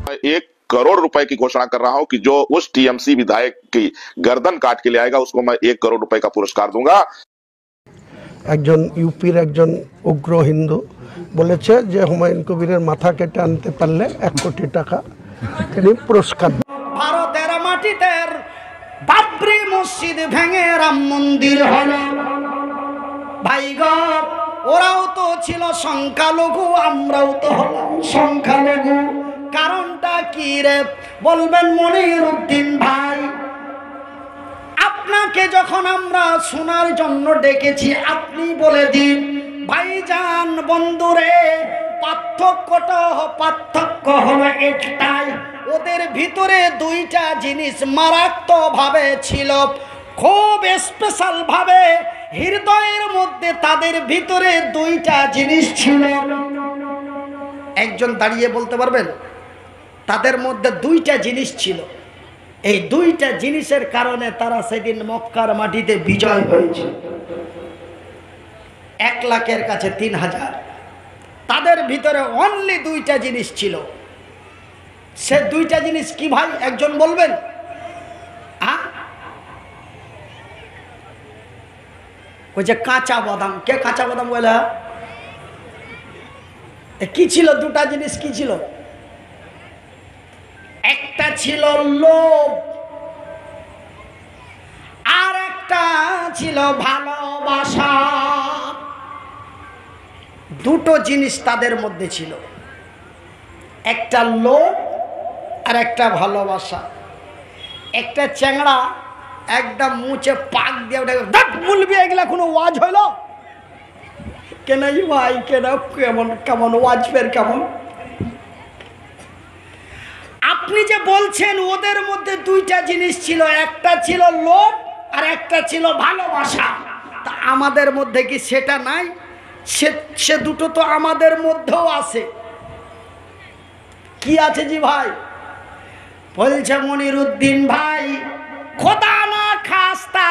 मैं 1 करोड़ रुपए की घोषणा कर रहा हूं कि जो उस टीएमसी विधायक की गर्दन काट के ले आएगा उसको मैं 1 करोड़ रुपए का पुरस्कार दूंगा। একজন ইউপির একজন উগ্র হিন্দু বলেছে যে হুমায়ুন কবিরের মাথা কেটে আনতে পারলে 1 কোটি টাকা তিনি পুরস্কার। ভারতের মাটিতে বাবরি মসজিদ ভেঙে রাম মন্দির হলো। ভাই গো, ওরাও তো ছিল সংখ্যালঘু, আমরাও তো হলাম সংখ্যালঘু। কারণটা কি রে বলবেন মনিরুদ্দিন ভাই? আপনাকে যখন আমরা শোনার জন্য ডেকেছি আপনি বলে দিন। ভাইজান বন্ধুরে, পার্থক্য হলো একটাই, ওদের ভিতরে 2টা জিনিস মারাত্মকভাবে ছিল, খুব স্পেশাল ভাবে হৃদয়ের মধ্যে তাদের ভিতরে 2টা জিনিস ছিল। একজন দাঁড়িয়ে বলতে পারবেন? তাদের মধ্যে 2টা জিনিস ছিল। এই 2টা জিনিসের কারণে তারা সেদিন মক্কার মাটিতে বিজয় হয়েছে। 1 লাখের কাছে 3000। তাদের ভিতরে অনলি 2টা জিনিস ছিল। সে 2টা জিনিস কি ভাই একজন বলবেন? ওই যে কাঁচা বাদাম। কে কাঁচা বাদাম বলে? কি ছিল 2টা জিনিস? কি ছিল? একটা ছিল লোভ, আর একটা ছিল ভালোবাসা। 2টো জিনিস তাদের মধ্যে ছিল, একটা লোভ আর একটা ভালোবাসা। একটা চ্যাংড়া একদম মুছে পাক দিয়ে ওটা বলবি, এগুলা কোনো ওয়াজ হইল কেন ভাই? কেন কেমন কেমন ওয়াজ ফের কেমন? আপনি যে বলছেন ওদের মধ্যে 2টা জিনিস ছিল, একটা ছিল লোভ আর একটা ছিল ভালোবাসা। তা আমাদের মধ্যে কি সেটা নাই? সে 2টো তো আমাদের মধ্যেও আছে। কি আছে জি ভাই? বলছে মনিরুদ্দিন ভাই, খোদা না খাস্তা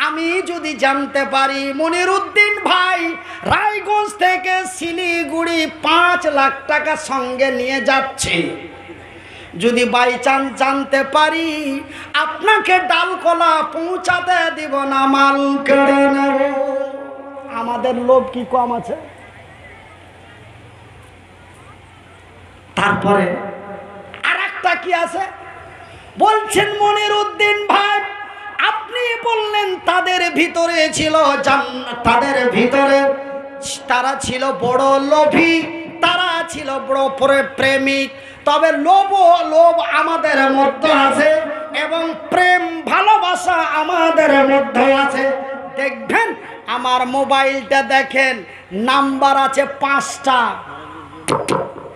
আমি যদি জানতে পারি মনিরুদ্দিন ভাই রায়গঞ্জ থেকে শিলিগুড়ি 5 লাখ টাকা সঙ্গে নিয়ে যাচ্ছে, যদি বাই চান্স জানতে পারি আপনাকে ডালকলা পৌঁছাতে দিব না, মাল কেড়ে নেব। আমাদের লোভ কি কম আছে? তারপরে আরেকটা কি আছে? বলছেন মনিরুদ্দিন ভাই আপনি বললেন তাদের ভিতরে ছিল তাদের ভিতরে তারা ছিল বড় লোভী, তারা ছিল বড় প্রেমিক। তবে লোভ আমাদের মধ্যে আছে এবং প্রেম ভালোবাসা আমাদের মধ্যে আছে। দেখবেন আমার মোবাইলটা দেখেন, নাম্বার আছে 5টা।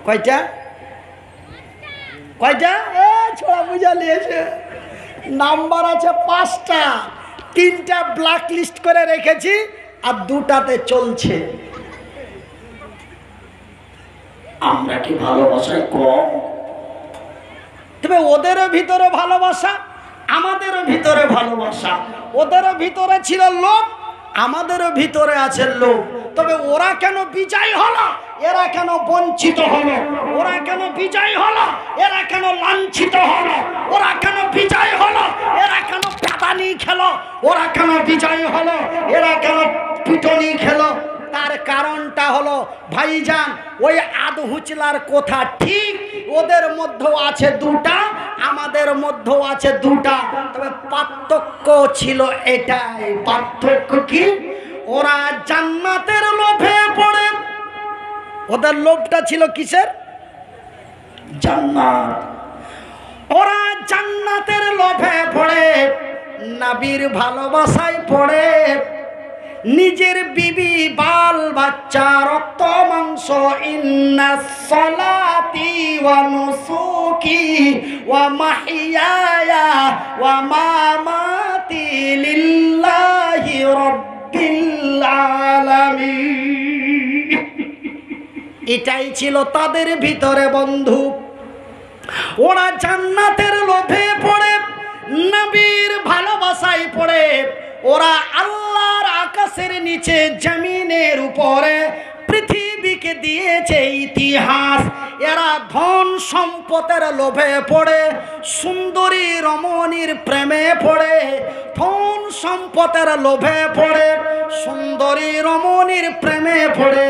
কয়টা? কয়টা? ছোড়া বুঝা নিয়েছে। নাম্বার আছে 5টা, 3টা ব্ল্যাক লিস্ট করে রেখেছি আর 2টাতে চলছে। আমরা কি ভালোবাসায় কম? তবে ওদেরও ভিতরে ভালোবাসা, আমাদেরও ভিতরে ভালোবাসা। ওদেরও ভিতরে ছিল লোভ, আমাদেরও ভিতরে আছে লোভ। তবে ওরা কেন বিজয় হলো, এরা কেন বঞ্চিত হলো? ওরা কেন বিজয় হলো, এরা কেন লাঞ্ছিত হলো? ওরা কেন বিজয় হলো, এরা কেন পাতানি খেলো? ওরা কেন বিজয় হলো, এরা কেন পিটনি খেলো? তার কারণটা হলো ভাইজান ওই আধহুচলার কথা ঠিক, ওদের মধ্যেও আছে 2টা, আমাদের মধ্যেও আছে 2টা। তবে পার্থক্য ছিল এটাই। পার্থক্য কি? ওরা জান্নাতের লোভে পড়ে। ওদের লোভটা ছিল কিসের? জান্নাত। ওরা জান্নাতের লোভে পড়ে, নবীর ভালোবাসায় পড়ে, নিজের বিবি বাল বাচ্চা রক্ত মাংস ইন্নাস সালাতি ওয়া নুসুকি ওয়া মাহিয়ায়া ওয়া মামাতি লিল্লাহি রাব্বিল আলামিন। এটাই ছিল তাদের ভিতরে বন্ধু। ওরা জান্নাতের লোভে পড়ে, নবীর ভালোবাসায় পড়ে। ওরা আল্লাহর আকাশের নিচে জমিনের উপরে পৃথিবীকে দিয়েছে ইতিহাস। এরা ধন সম্পদের লোভে পড়ে, সুন্দরী রমণীর প্রেমে পড়ে, ধন সম্পদের লোভে পড়ে, সুন্দরী রমণীর প্রেমে পড়ে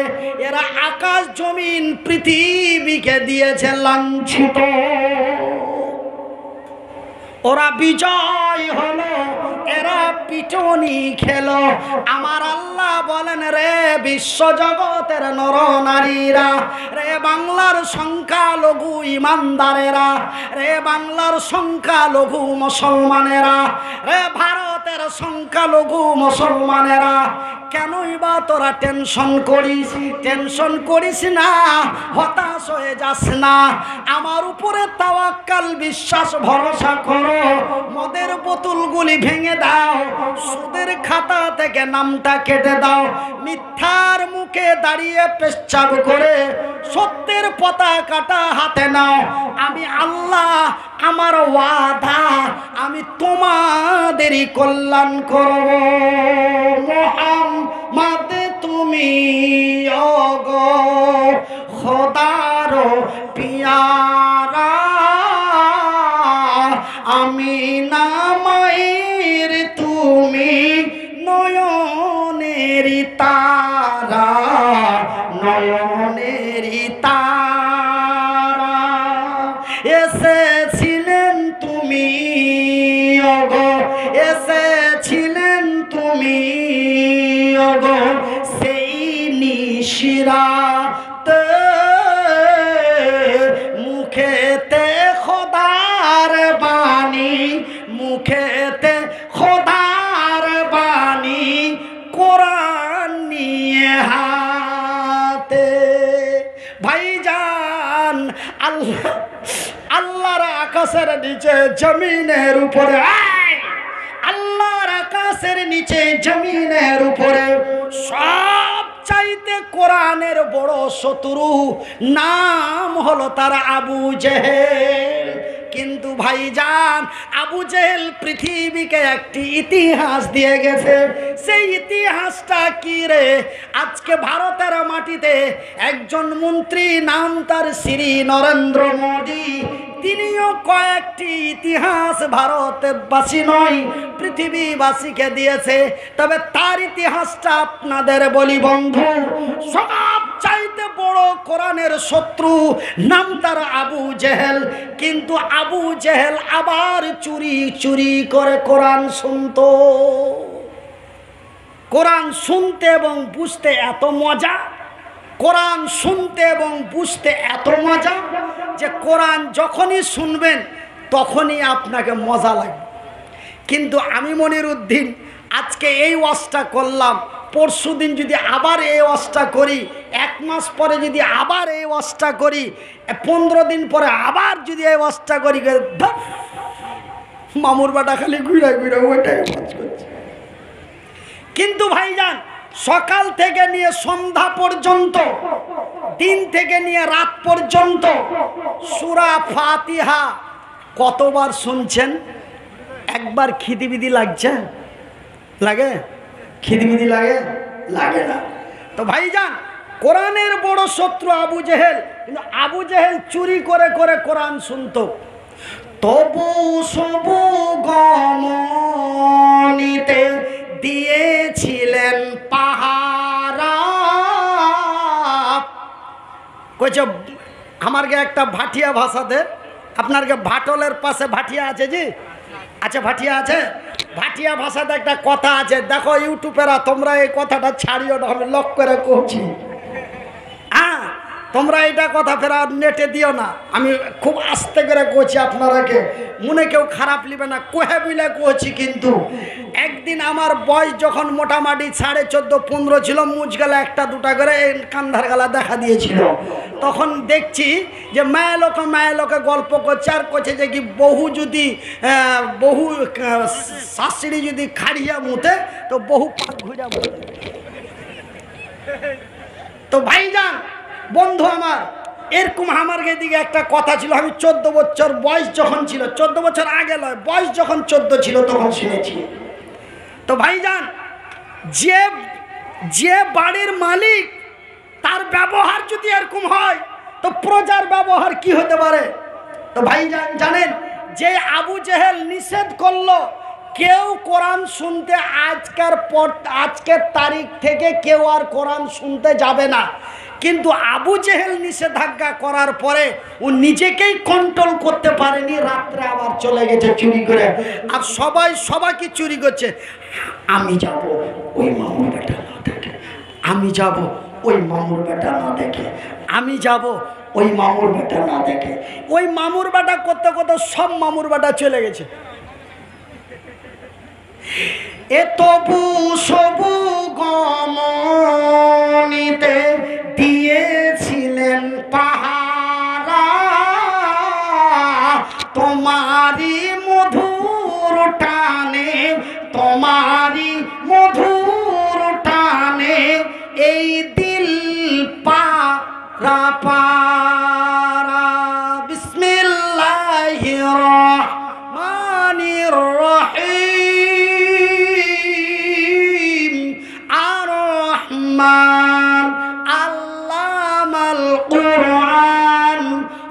এরা আকাশ জমিন পৃথিবীকে দিয়েছে লাঞ্ছিত। ওরা বিজয় হলো, এরা পিটনি খেলো। আমার আল্লাহ বলেন, রে বিশ্বজগতের নর নারীরা, রে বাংলার সংখ্যালঘু ইমানদারেরা, রে বাংলার সংখ্যালঘু মুসলমানেরা, রে ভারতের সংখ্যালঘু মুসলমানেরা, কেনই বা তোরা টেনশন করিস? টেনশন করিস না, হতাশ হয়ে যাস না। আমার উপরে তাওয়াক্কাল, বিশ্বাস ভরসা করো। মদের বোতলগুলি ভেঙে দাও, সুদের খাতা থেকে নামটা কেটে দাও, মিথ্যার মুখে দাঁড়িয়ে পেচ্ছাব করে সত্যের পতাকাটা হাতে নাও। আমি আল্লাহ, আমার ওয়াদা, আমি তোমাদেরই কল্যাণ করব। মোহাম্মদ তুমি ওগো খোদার পিয়ারা, আমি নামায়ের তুমি নয়নের তারা, নয়নের তারা। এসেছিলেন তুমি ওগো, এসেছিলেন তুমি ওগো সেই নিশিরাতে, মুখেতে খোদার বাণী, মুখেতে খোদার বাণী, কোরআন নিয়ে হাতে। ভাইজান, আল্লাহ আল্লাহর আকাশের নিচে জমিনের উপরে, আল্লাহর আকাশের নিচে জমিনের উপরে সব চাইতে কোরআনের বড় শত্রু নাম হলো তার আবু জেহেল। কিন্তু ভাইজান, আবু জেহেল পৃথিবীকে একটি ইতিহাস দিয়ে গেছে। সেই ইতিহাসটা কি রে? আজকে ভারতের মাটিতে একজন মন্ত্রী, নাম তার শ্রী নরেন্দ্র মোদী, তিনিও কয়েকটি ইতিহাস ভারতবাসী নয় পৃথিবীবাসীকে দিয়েছে। তবে তার ইতিহাসটা আপনাদের বলি বন্ধু। সব চাইতে বড় কোরআনের শত্রু, নাম তার আবু জেহেল। কিন্তু আবু জেহেল আবার চুরি চুরি করে কোরআন শুনত। কোরআন শুনতে এবং বুঝতে এত মজা, কোরআন শুনতে এবং বুঝতে এত মজা যে কোরআন যখনই শুনবেন তখনই আপনাকে মজা লাগবে। কিন্তু আমি মনিরউদ্দিন আজকে এই ওয়াজটা করলাম, পরশু দিন যদি আবার এই ওয়াজটা করি, এক মাস পরে যদি আবার এই ওয়াজটা করি, 15 দিন পরে আবার যদি এই ওয়াজটা করি, মামুর বাটা খালি ঘুরে ঘুরে ওইটাই ওয়াজ করছে। কিন্তু ভাইজান, সকাল থেকে নিয়ে সন্ধ্যা পর্যন্ত, দিন থেকে নিয়ে রাত পর্যন্ত সূরা ফাতিহা কতবার শুনছেন? একবার খিদিবিদি লাগছে? লাগে? খিদিবিদি লাগে? লাগে না। তো ভাইজান, কোরআনের বড় শত্রু আবু জেহেল, কিন্তু আবু জেহেল চুরি করে করে কোরআন শুনত। তবু সবু গমনিতে দিয়েছিলেন পাহারা। কইছে আমারকে একটা ভাটিয়া ভাষাতে, আপনারকে ভাটলের পাশে ভাটিয়া আছে জি? আচ্ছা, ভাটিয়া আছে। ভাটিয়া ভাষাতে একটা কথা আছে, দেখো ইউটিউবেরা, তোমরা এই কথাটা ছাড়িও না, আমি লক করে কইছি। হ্যাঁ, তোমরা এটা কথা ফেরা নেটে দিও না, আমি খুব আস্তে করে কইছি, আপনারাকে মনে কেউ খারাপ নিবে না, কোহে বিলে কইছি। কিন্তু একদিন আমার বয়স যখন মোটামুটি 14.5-15 ছিল, মুজ গেলা একটা দুটা করে কান্ধার গালা দেখা দিয়েছিল, তখন দেখছি যে মায়ের লোকে গল্প করছে আর করছে যে কি বহু শাশুড়ি যদি খাড়িয়া মুতে তো বহু পাক ঘুরিয়া মুতে। তো ভাইজান, বন্ধু আমার, এরকম আমার দিকে একটা কথা ছিল, আমি 14 বছর বয়স যখন ছিল, 14 বছর আগে নয়, বয়স যখন 14 ছিল তখন শুনেছি। তো ভাইজান, যে বাড়ির মালিক তার ব্যবহার যদি এরকম হয়, তো তো প্রজার ব্যবহার কি হতে পারে? তো ভাই জানেন যে আবু জেহেল নিষেধ করলো কেউ কোরআন শুনতে আজকের তারিখ থেকে কেউ আর কোরআন শুনতে যাবে না, কিন্তু আবু জেহেল নিষেধাজ্ঞা করার পরে ও নিজেকেই কন্ট্রোল করতে পারেনি, রাত্রে আবার চলে গেছে চুরি করে। আর সবাইকে চুরি করছে। আমি যাব ওই মামুর বেটা না দেখে, আমি যাব ওই মামুর বেটা না দেখে, আমি যাব ওই মামুর বেটা না দেখে। ওই মামুর বেটা করতে করতে সব মামুর বেটা চলে গেছে। এ তবু সবু গমনিতে দিয়েছিলেন পাহারা, তোমারি মধুর টানে, তোমারি মধুর টানে এই দিল পারা পারা। বিসমিল্লাহির রহমানির রহিম। আর রহমান আল্লামাল কুরআন,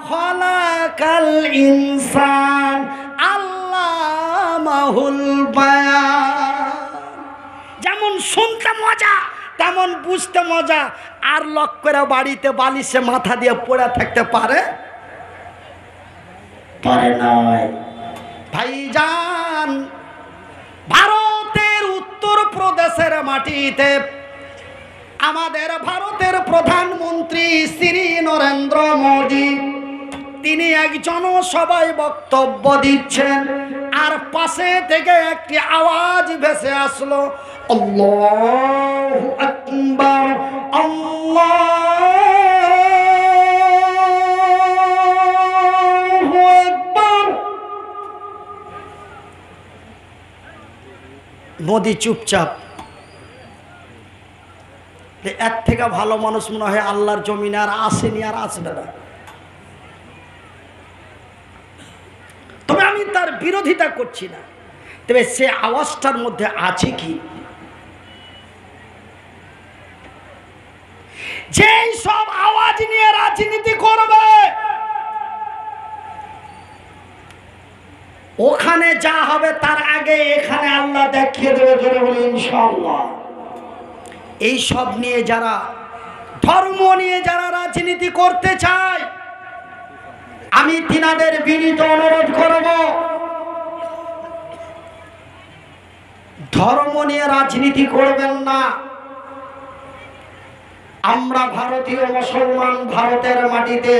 খলাকাল ইনসান আল্লামাহুল বায়ান। যেমন শুনতে মজা তেমন বুঝতে মজা। আর লক করে বাড়িতে বালিশে মাথা দিয়ে পড়ে থাকতে পারে নাই। ভাইজান, ভারতের উত্তর প্রদেশের মাটিতে আমাদের ভারতের প্রধানমন্ত্রী শ্রী নরেন্দ্র মোদী, তিনি এক জনসভায় বক্তব্য দিচ্ছেন, আর পাশে থেকে একটি আওয়াজ ভেসে আসলো, আল্লাহু আকবার, আল্লাহু আকবার। মোদি চুপচাপ। এর থেকে ভালো মানুষ মনে হয় আল্লাহর জমিনে আর আসেনি, আর আসবে না। তবে আমি তার বিরোধিতা করছি না, তবে সে আওয়াজটার মধ্যে আছে কি, যেই সব আওয়াজ নিয়ে রাজনীতি করবে ওখানে যা হবে তার আগে এখানে আল্লাহ দেখিয়ে দেবে। জোরে বলি ইনশাআল্লাহ। এই সব নিয়ে যারা, ধর্ম নিয়ে যারা রাজনীতি করতে চায়, আমি তিনাদের বিনীত অনুরোধ করব, ধর্ম নিয়ে রাজনীতি করবেন না। আমরা ভারতীয় মুসলমান, ভারতের মাটিতে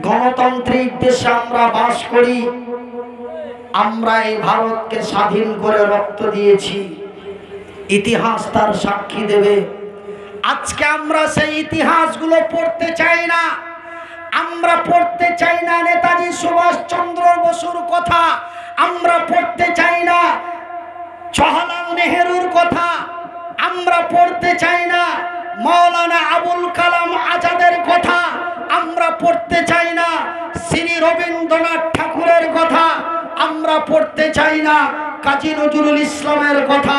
গণতান্ত্রিক দেশে আমরা বাস করি। আমরা এই ভারতকে স্বাধীন করে রক্ত দিয়েছি, ইতিহাস তার সাক্ষী দেবে। আজকে আমরা সেই ইতিহাসগুলো পড়তে চাই না। আমরা পড়তে চাই না নেতাজি সুভাষচন্দ্র বসুর কথা, আমরা পড়তে চাই না জওহরলাল নেহেরুর কথা, আমরা পড়তে চাই না মৌলানা আবুল কালাম আজাদের কথা, আমরা পড়তে চাই না শ্রী রবীন্দ্রনাথ ঠাকুরের কথা, আমরা পড়তে চাই না কাজী নজরুল ইসলামের কথা।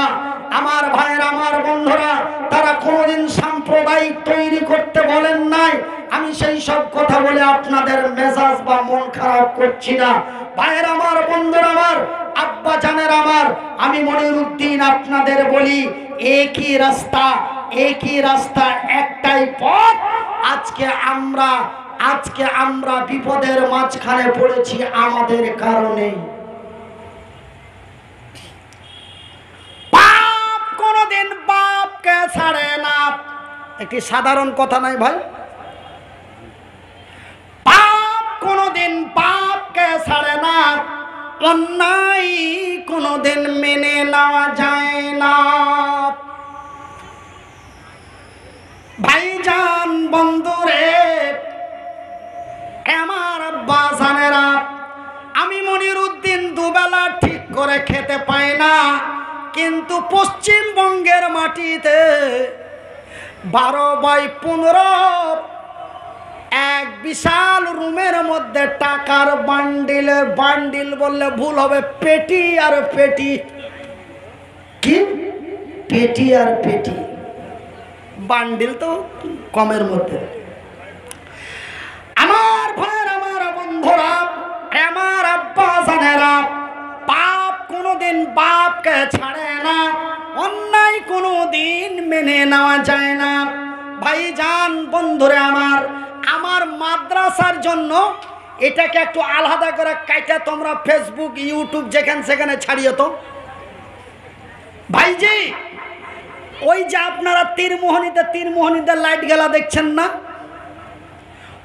আমার ভাইয়েরা, আমার বন্ধুরা, তারা কোনোদিন সাম্প্রদায়িক তৈরি করতে বলেন নাই। আমি সেই সব কথা বলে আপনাদের মেজাজ বা মন খারাপ করছি না। ভাইয়েরা আমার, বন্ধুরা আমার, আব্বা জানের আমার, আমি মনিরুদ্দিন আপনাদের বলি, একই রাস্তা, একই রাস্তা, একটাই পথ। আজকে আমরা বিপদের মাঝখানে পড়েছি আমাদের কারণে। পাপ কোনদিন বাপকে ছাড়ে না। একটি সাধারণ কথা নাই ভাই? পাপ কোনদিন বাপকে ছাড়ে না, অন্যায় কোনদিন মেনে নেওয়া যায় না। ভাইজান, বন্ধুরে, আমার বাজানেরা, আমি মনিরুদ্দিন দুবেলা ঠিক করে খেতে পাই না, কিন্তু পশ্চিমবঙ্গের মাটিতে 12x15 এক বিশাল রুমের মধ্যে টাকার বান্ডিল বললে ভুল হবে, পেটি আর পেটি, কি পেটি আর পেটি, বান্ডিল তো কমের মধ্যে। বন্ধুরে আমার মাদ্রাসার জন্য এটাকে একটু আলাদা করে কাইটা তোমরা ফেসবুক ইউটিউব যেখানে সেখানে ছাড়িয়ে তো ভাইজি। ওই যে আপনারা তীরমোহনীতে লাইট গেলা দেখছেন না,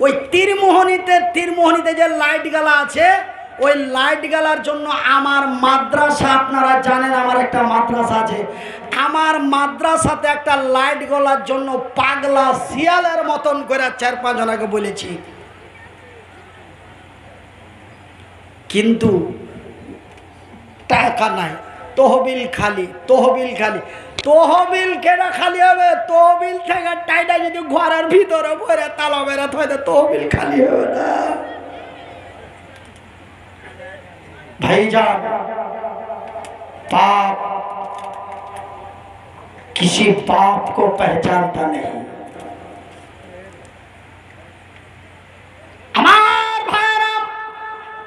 ওই তীরমোহনীতে যে লাইট গালা আছে, ওই লাইট গালার জন্য আমার মাদ্রাসা, আপনারা জানেন আমার একটা মাদ্রাসা আছে, আমার মাদ্রাসাতে একটা লাইট গলার জন্য পাগলা শিয়ালের মতন করে 4-5 জনাকে বলেছি, কিন্তু টাকা নাই, তহবিল খালি। তহবিল কেন খালি হবে? তহবিল থেকে টাইটা যদি ঘরের ভিতরে ভরে তালা বেড়া থাকে তহবিল খালি হবে না। भाईजान पाप किसी पाप को पहचानता नहीं। আমার ভাইরা,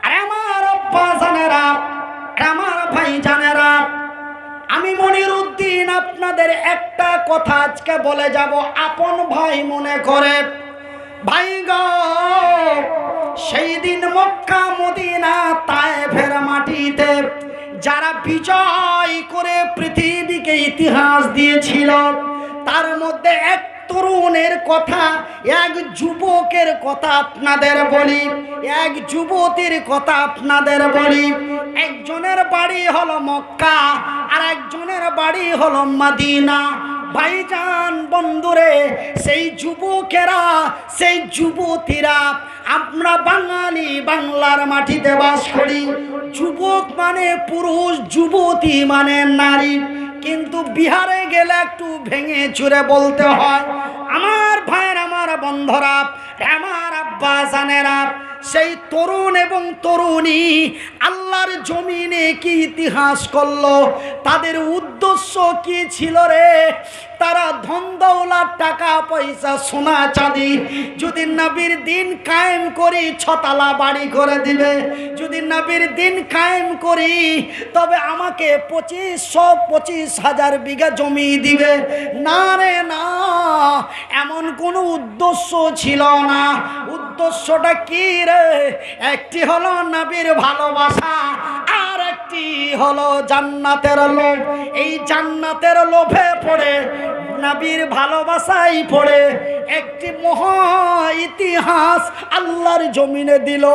আরে আমার আব্বা জানেরা, আমার ভাই জানেরা, আমি মনিরউদ্দিন আপনাদের একটা কথা আজকে বলে যাব, আপন ভাই মনে করে। ভাই গো, সেই দিন মক্কা মদিনা তায়েফের মাটিতে যারা বিজয় করে পৃথিবীকে ইতিহাস দিয়েছিল, তার মধ্যে এক তরুণের কথা, এক যুবকের কথা আপনাদের বলি, এক যুবতীর কথা আপনাদের বলি। একজনের বাড়ি হলো মক্কা আর একজনের বাড়ি হলো মদিনা। ভাইজান বন্ধুরে, সেই যুবকেরা, সেই যুবতীরা, আমরা বাঙালি বাংলার মাটিতে বাস করি। যুবক মানে পুরুষ, যুবতী মানে নারী, কিন্তু বিহারে গেলে একটু ভেঙে চুরে বলতে হয়। আমার ভাইয়ের, আমার বন্ধুরা, আমার আব্বা জানেরা, সেই তরুণ এবং তরুণী আল্লাহর জমিনে কি ইতিহাস করলো, তাদের উদ্দেশ্য কি ছিল রে? তারা ধন দৌলত, টাকা পয়সা, সোনা চাঁদি, যদি নবীর দিন কায়েম করি 6 তলা বাড়ি করে দিবে, যদি নবীর দিন কায়েম করি তবে আমাকে 25,000 বিঘা জমি দিবে। না রে না, এমন কোনো উদ্দেশ্য ছিল না। উদ্দেশ্যটা কি রে? একটি হলো নবীর ভালোবাসা, আর একটি হলো জান্নাতের লোভ। এই জান্নাতের লোভে পড়ে, নবীর ভালোবাসাই পড়ে একটি মহা ইতিহাস আল্লাহর জমিনে দিল।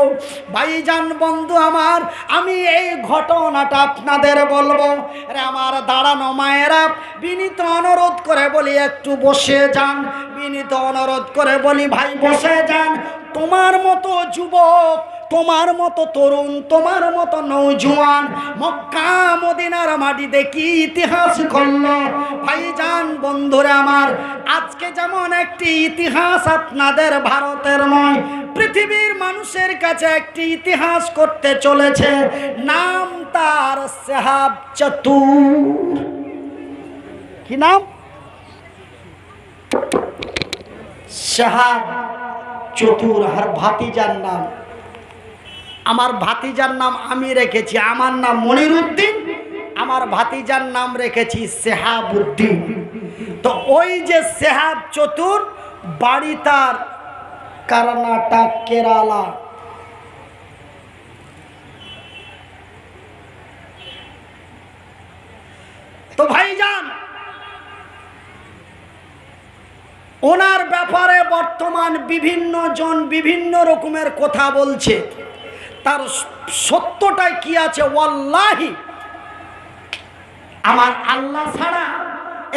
ভাইজান বন্ধু আমার, আমি এই ঘটনাটা আপনাদের বলবো। রে আমার দাঁড়ানো মায়েরা, বিনীত অনুরোধ করে বলি একটু বসে যান, বিনীত অনুরোধ করে বলি ভাই বসে যান। তোমার মতো যুবক, তোমার মতো তরুণ, তোমার মতো নৌজওয়ান মক্কা মদিনার মাটিতে কি ইতিহাস করলো। ভাইজান বন্ধুরা আমার, আজকে যেমন একটি ইতিহাস আপনাদের ভারতের নয়, পৃথিবীর মানুষের কাছে একটি ইতিহাস করতে চলেছে। নাম তার সাহাব চতুর। কি নাম? সাহাব চতুর। আর ভাতিজার নাম, আমার ভাতিজার নাম আমি রেখেছি, আমার নাম মনিরউদ্দিন, আমার ভাতিজার নাম রেখেছি সেহাবউদ্দিন। তো ওই যে সেহাব চতুর, বাড়ি তার কর্ণাটক, কেরালা। তো ভাইজান, ওনার ব্যাপারে বর্তমান বিভিন্ন জন বিভিন্ন রকমের কথা বলছে। তার সত্যটা কি আছে? ওয়াল্লাহি আমার আল্লাহ ছাড়া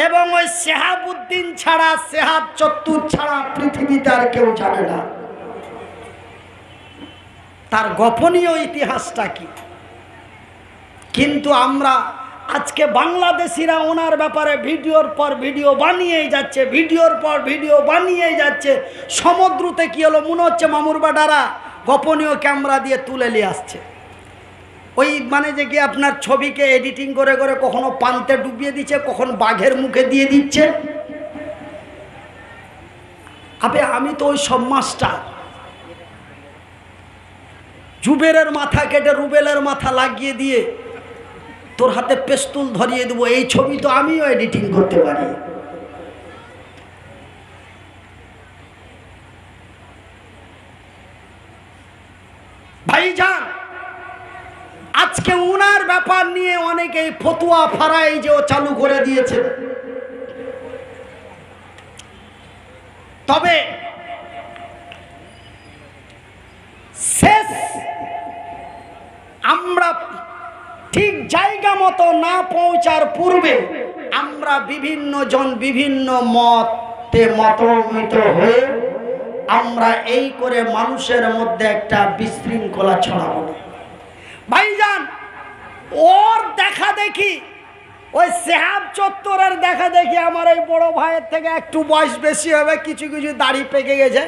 এবং ওই সেহাবউদ্দিন ছাড়া, সেহাব চতুর ছাড়া পৃথিবীতে আর কেউ জানে না তার গোপনীয় ইতিহাসটা কি। কিন্তু আমরা আজকে বাংলাদেশিরা ওনার ব্যাপারে ভিডিওর পর ভিডিও বানিয়েই যাচ্ছে, ভিডিওর পর ভিডিও বানিয়েই যাচ্ছে। সমুদ্রতে কি হলো মনে হচ্ছে মামুর বাডারা গোপনীয় ক্যামেরা দিয়ে তুলে নিয়ে আসছে। ওই মানে যে কি আপনার ছবিকে এডিটিং করে করে কখনো পান্তে ডুবিয়ে দিচ্ছে, কখন বাঘের মুখে দিয়ে দিচ্ছে। আবে আমি তো ওই সব মাস্টার, জুবেরের মাথা কেটে রুবেলের মাথা লাগিয়ে দিয়ে তোর হাতে পেস্তুল ধরিয়ে দেবো, এই ছবি তো আমিও এডিটিং করতে পারি। ভাইজান, আজকে উনার ব্যাপার নিয়ে অনেকেই ফতুয়া ফারাই যে ও চালু করে দিয়েছে। তবে শেষ আমরা ঠিক জায়গা মতো না পৌঁছার পূর্বে আমরা বিভিন্ন জন বিভিন্ন মতে মতমিত হয়ে আমরা এই করে মানুষের মধ্যে একটা বিশৃঙ্খলা ছড়াবো। ভাইজান, ওর দেখা দেখি, ওই সেহাব চত্বরের দেখা দেখি আমার এই বড় ভাইয়ের থেকে একটু বয়স বেশি হবে, কিছু কিছু দাড়ি পেকে গেছে,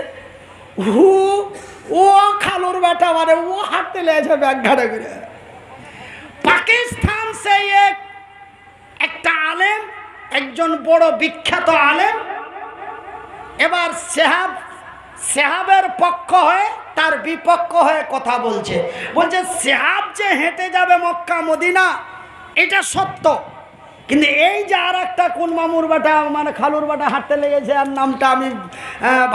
ও খালুর বেটা, মানে ও হাঁটতে লেগেছে ব্যাগ ঘাটে করে। পাকিস্তান সে একটা আলেম, একজন বড় বিখ্যাত আলেম, এবার সেহাবের পক্ষ হয়ে তার বিপক্ষ হয়ে কথা বলছে। বলছে সেহাব যে হেঁটে যাবে মক্কা মদিনা এটা সত্য, কিন্তু এই যে আর একটা কোন মামুর বেটা মানে খালুর বেটা হাঁটতে লেগেছে, আর নামটা আমি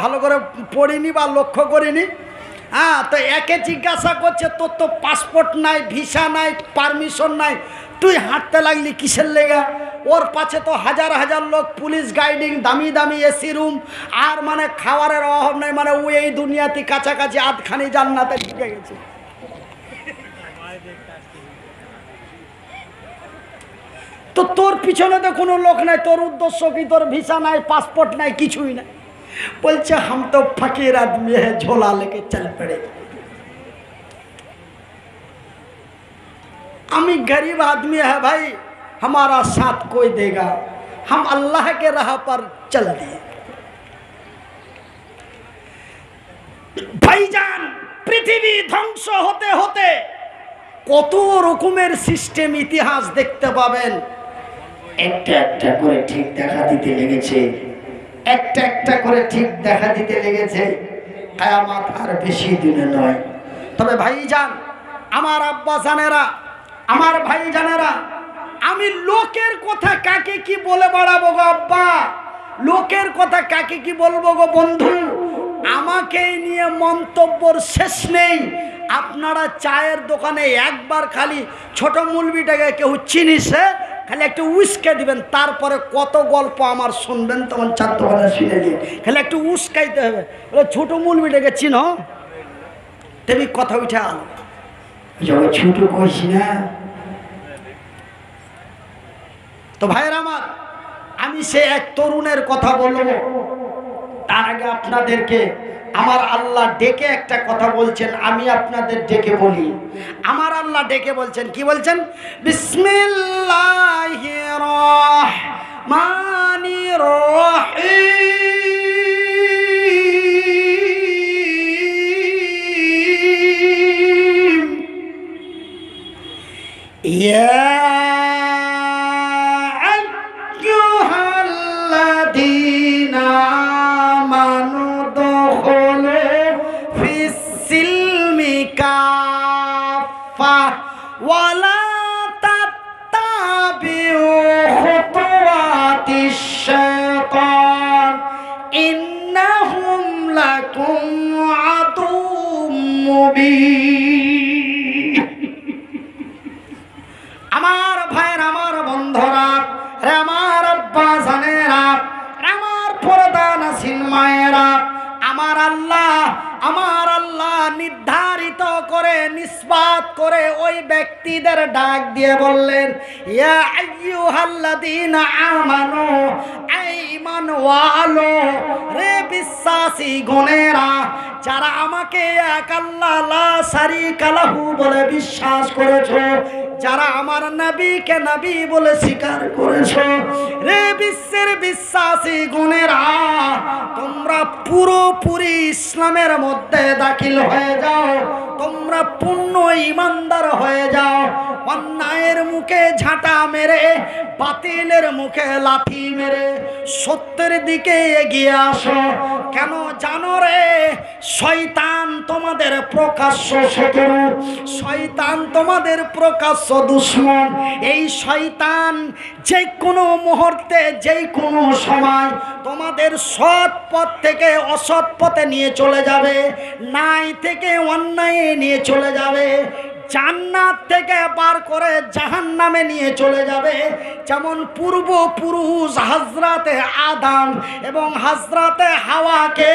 ভালো করে পড়িনি বা লক্ষ্য করিনি। হ্যাঁ, তো একে জিজ্ঞাসা করছে তোর তো পাসপোর্ট নাই, ভিসা নাই, পারমিশন নাই, তুই হাঁটতে লাগলি কিসের লেগা? ওর পাশে তো হাজার হাজার লোক, পুলিশ গাইডিং, দামি দামি এসি রুম, আর মানে খাবারের অভাব নাই, মানে ও এই দুনিয়াতে কাছাকাছি আধখানি জান্নাতে ঢুকে গেছে। তো তোর পিছনে তো কোনো লোক নাই, তোর উদ্দেশ্য কি? তোর ভিসা নাই, পাসপোর্ট নাই, কিছুই নাই। বলছে হাম তো ফকির আদমি হ্যাঁ, ঝোলা লেকে চল পড়ে। আমি गरीब आदमी है भाई, हमारा साथ कोई देगा, हम अल्लाह के राह पर चल दिए। ভাইজান, পৃথিবী ধ্বংস হতে হতে কত রকমের সিস্টেম ইতিহাস দেখতে পাবেন। একটা একটা করে ঠিক দেখা দিতে লেগেছে, একটা একটা করে ঠিক দেখা দিতে লেগেছে। কিয়ামত আর বেশি দিনে নয়। তবে ভাইজান, আমার আব্বা জানেরা, আমার ভাই জানেরা, আমি লোকের কথা কাকে কি বলে বাড়াবো গো আব্বা, লোকের কথা কাকে কি বলবো গো বন্ধু, আমাকে নিয়ে মন্তব্যর শেষ নেই। আপনারা চায়ের দোকানে একবার খালি ছোট মুলবিটাকে কেউ চিনিছে, খালি একটু উস্কে দিবেন, তারপরে কত গল্প আমার শুনবেন, তখন চার দোকানে শুনে দিন। খালি একটু উস্কাইতে হবে, বলে ছোট মুলবিটাকে চিনো, তেমনি কথা উঠে আলো ছোট কইছি না। তো ভাইয়ের আমার, আমি সে এক তরুণের কথা বলবো, তার আগে আপনাদেরকে আমার আল্লাহ ডেকে একটা কথা বলছেন, আমি আপনাদের ডেকে বলি। আমার আল্লাহ ডেকে বলছেন, কি বলছেন? বিসমিল্লাহির রহমানির রহিম। ইয়া আইয়ুহাল্লাযীনা আমানু দুখুলু ফিস-সিলমি কাফা ওয়া লা তাত্তাবিউ খুতুওয়াতিশ শাইতান ইন্নাহুম লাকুম আদুউম মুবিন। আমার ভাইয়ের, আমার বন্ধুরা, আমার আব্বা জানেরা, আমার পর্দানাসীন মায়েরা, আমার আল্লাহ নির্ধারিত করে নিসবাত করে ওই ব্যক্তিদের ডাক দিয়ে বললেন, ইয়া আইয়ুহাল্লাযীনা আমানু, ঈমান ওয়ালো, রে বিশ্বাসী গণেরা, যারা আমাকে এক আল্লাহ লা শারীকা লাহু বলে বিশ্বাস করেছো, যারা আমার নবীকে নবী বলে স্বীকার করেছো, রে বিশ্বের বিশ্বাসী গণেরা, তোমরা পুরোপুরি ইসলামের মধ্যে দাখিল হয়ে যাও, তোমরা পূর্ণ ঈমানদার হয়ে যাও। অন্যায়ের মুখে ঝাঁটা মেরে, বাতিলের মুখে লাথি মেরে সত্যের দিকে এগিয়ে আসো। কেন জানো রে? শয়তান তোমাদের প্রকাশ্য শত্রু, শয়তান তোমাদের প্রকাশ্য দুশমন। এই শয়তান যে কোনো মুহূর্তে, যে কোনো সময় তোমাদের সৎ পথ থেকে অসৎ পথে নিয়ে চলে যাবে, ন্যায় থেকে অন্যায় নিয়ে চলে যাবে, জান্নাত থেকে বার করে জাহান্নামে নিয়ে চলে যাবে। যেমন পূর্বপুরুষ হযরতে আদম এবং হযরতে হাওয়াকে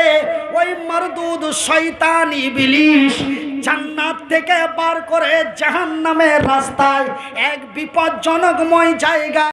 ওই মারদুদ শয়তান ইবলিস জান্নাত থেকে বার করে জাহান্নামের রাস্তায় এক বিপজ্জনকময় জায়গা